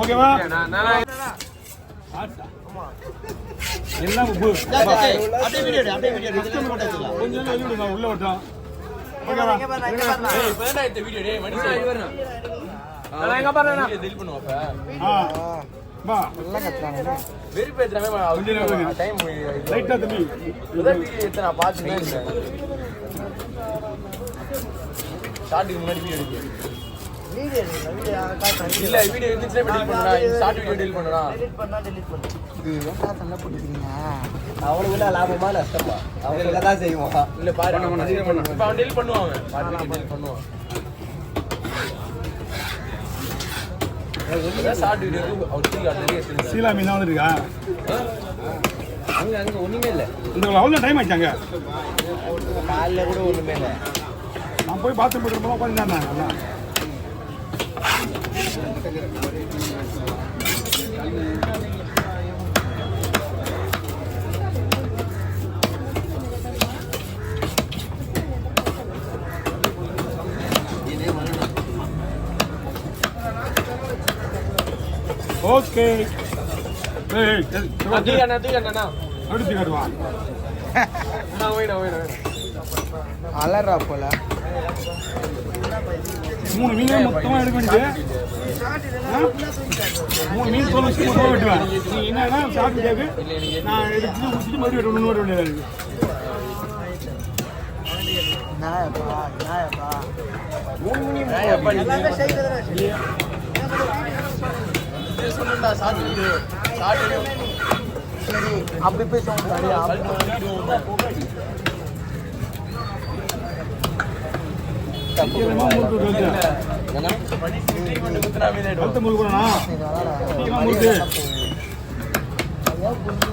ஓகேவா எல்லாம் கொஞ்சம் உள்ள விட்டோம் அவனுக்கு லாபமா நஷ்டமா அவங்க தான் செய்வோம் இல்ல பண்ணுவாங்க சீலா மீன் வந்துருக்கா அங்க ஒண்ணுமே இல்ல இந்த அவ்வளோ டைம் ஆயிடுச்சாங்க காலைல கூட ஒண்ணுமே இல்லை நான் போய் பாத்ரூம் போயிட்டு உட்காந்துருந்தாங்க ஓகே அலறா போல 3 மீன் மொத்தமா எடுக்க வேண்டியது 3 மீன் சொல்ல மொத்தமா வெட்டுவேன் நீ என்னன்னா சாப்பிட்டு நான் எடுத்து ஊற்றிட்டு மறுபடியும் ஒன்று வர வேண்டியதாக இருக்கு அப்படி போய்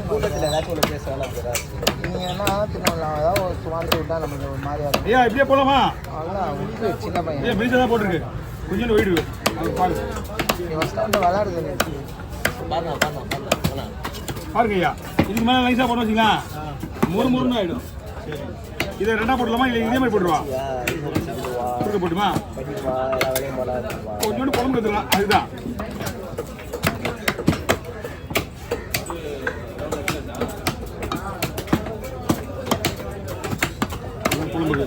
கூட்டத்தில் ஏதாச்சும் ஒரு பேசலாம் நீங்க என்ன ஏதாவது சுமார் விட்டா நமக்கு ஒரு மாதிரியா ஐயா இப்படியே போலாமா அதெல்லாம் சின்ன பையன் தான் போட்டிருக்கு கொஞ்சம் வீடு விளையாடுது பாருங்க ஐயா இதுக்கு மேலே நைஸாக போட்டு வச்சிங்களா முறுமுறுன்னு ஆகிடும் இதை ரெண்டா போடலாமா இல்லை இதே மாதிரி போட்டுருவா கொடுக்க போட்டுமா கொஞ்சோண்டு குழம்பு எடுத்துக்கலாம் அதுதான் குழம்புக்கு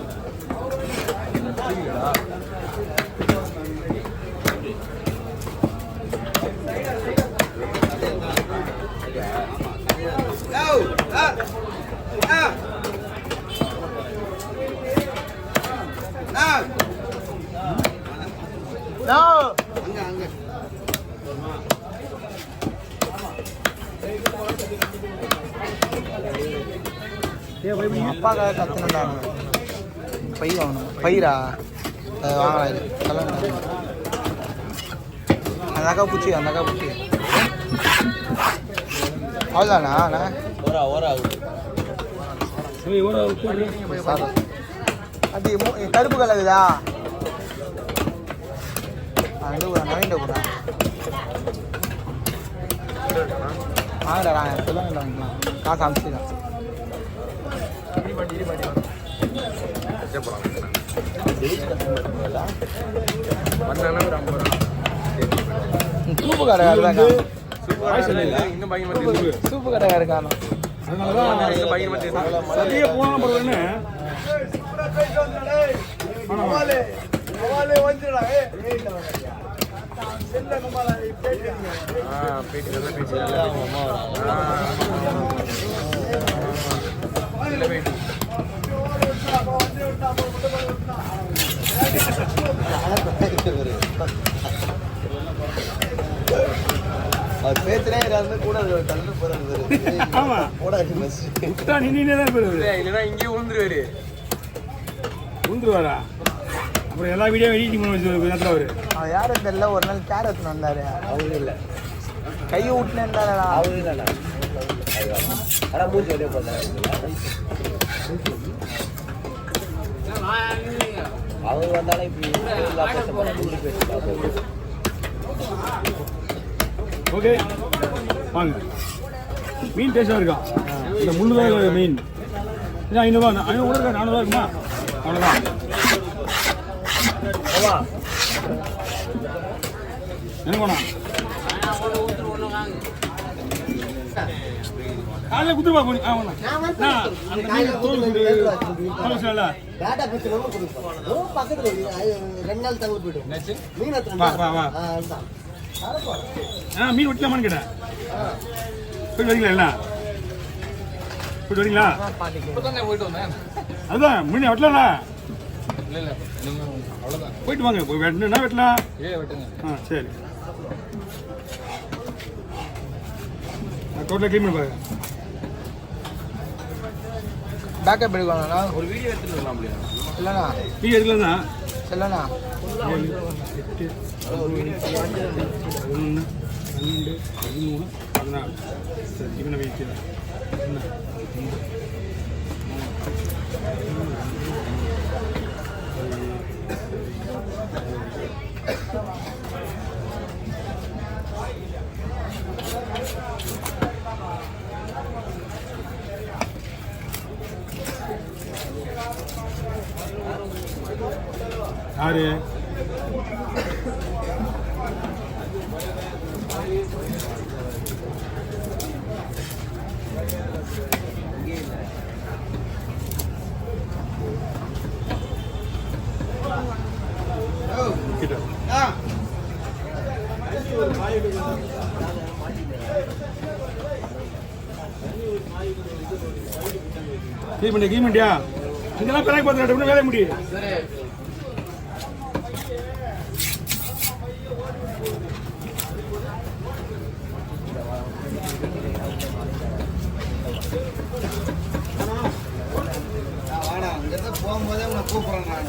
அப்பாக்காக கற்றுனாங்க பயிர் வாங்கணும் பயிரா அது வாங்கலாம் இது கலந்து அந்த அக்கா பூச்சி அவ்வளோதாண்ணா அது கருப்பு கலருதா அது நவீன கூட வாங்கடா சொல்லுங்க காசு அனுப்பிச்சுதான் சூப்பு கடைக்காரர் சூப்பு கடைக்காரர் காணும் சதியே போன பிறகு அவர் பேச்சுனே கூட கலந்து போறாரு. ஆமா போடாது பஸ் விட்டா நின்னே தான் போயிருவாரு. இல்லைன்னா இங்கேயே உந்துருவாரா? அப்புறம் எல்லா வீடியோ எடிட்டிங் பண்ணி வச்சு அவரு யாரும் தெரியல. ஒரு நாள் கேர் எடுத்துன்னு வந்தாரு. அவரு இல்லை கையை விட்டுனே இருந்தாரா? அவரு இல்லைண்ணா. ஆனால் மூச்சு வெளியே போட்டாரு. அவர் வந்தாலும் இப்படி பேசி ஓகே வாங்க. மீன் டேஸ்டாக இருக்கா? இந்த முந்நூறுவா மீன் இது 500 இருக்கா? 400 இருக்குமா? அவ்வளோதான். என்ன போனா காலையில் குத்துருவா போனி அந்த மீன் தோல் சொல்ல பேட்டா பிச்சு கொடுப்போம் பக்கத்துல 2 நாள் தங்க போயிடும் மீன் மீன் வெட்டலாமான்னு கேட்டேன் போயிட்டு வரீங்களா எல்லாம் போயிட்டு வரீங்களா அதுதான் மீன் வெட்டலாம்ல போயிட்டு வாங்க போய் வெட்டணும்னா வெட்டலாம் சரி டோட்டலாக க்ளீன் பண்ணி பாருங்க பேக்கப் எடுக்கணும்ண்ணா ஒரு வீடியோ எடுத்துக்கலாம் இல்லைண்ணா வீடியோ எடுக்கலண்ணா இல்லைண்ணா 7 8 11 12 13 14 சரி இவனை வைக்கிறேன் என்ன யாரு கீமண்டியா இங்கெல்லாம் பேக் பார்த்துட்டு வேலைய முடியும் போகும்போதே உன்னை கூப்பிடுறேன்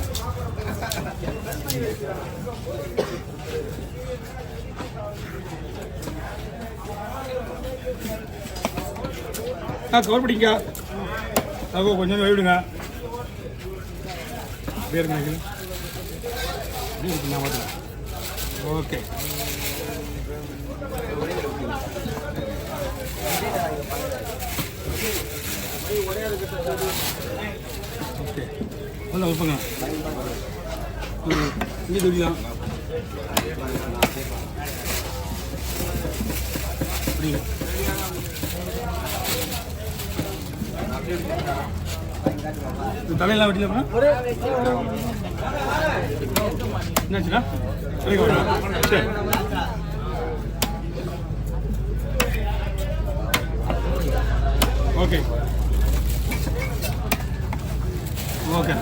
நான் கவர் பண்ணிங்க அப்போ கொஞ்சம் விடுங்க பேருங்க ஓகே ஓகே நல்லா வைப்பங்க இங்கே தொழிலாம் தலையெல்லாம் வெட்டில என்னாச்சுண்ணா சரி ஓகே ஓகே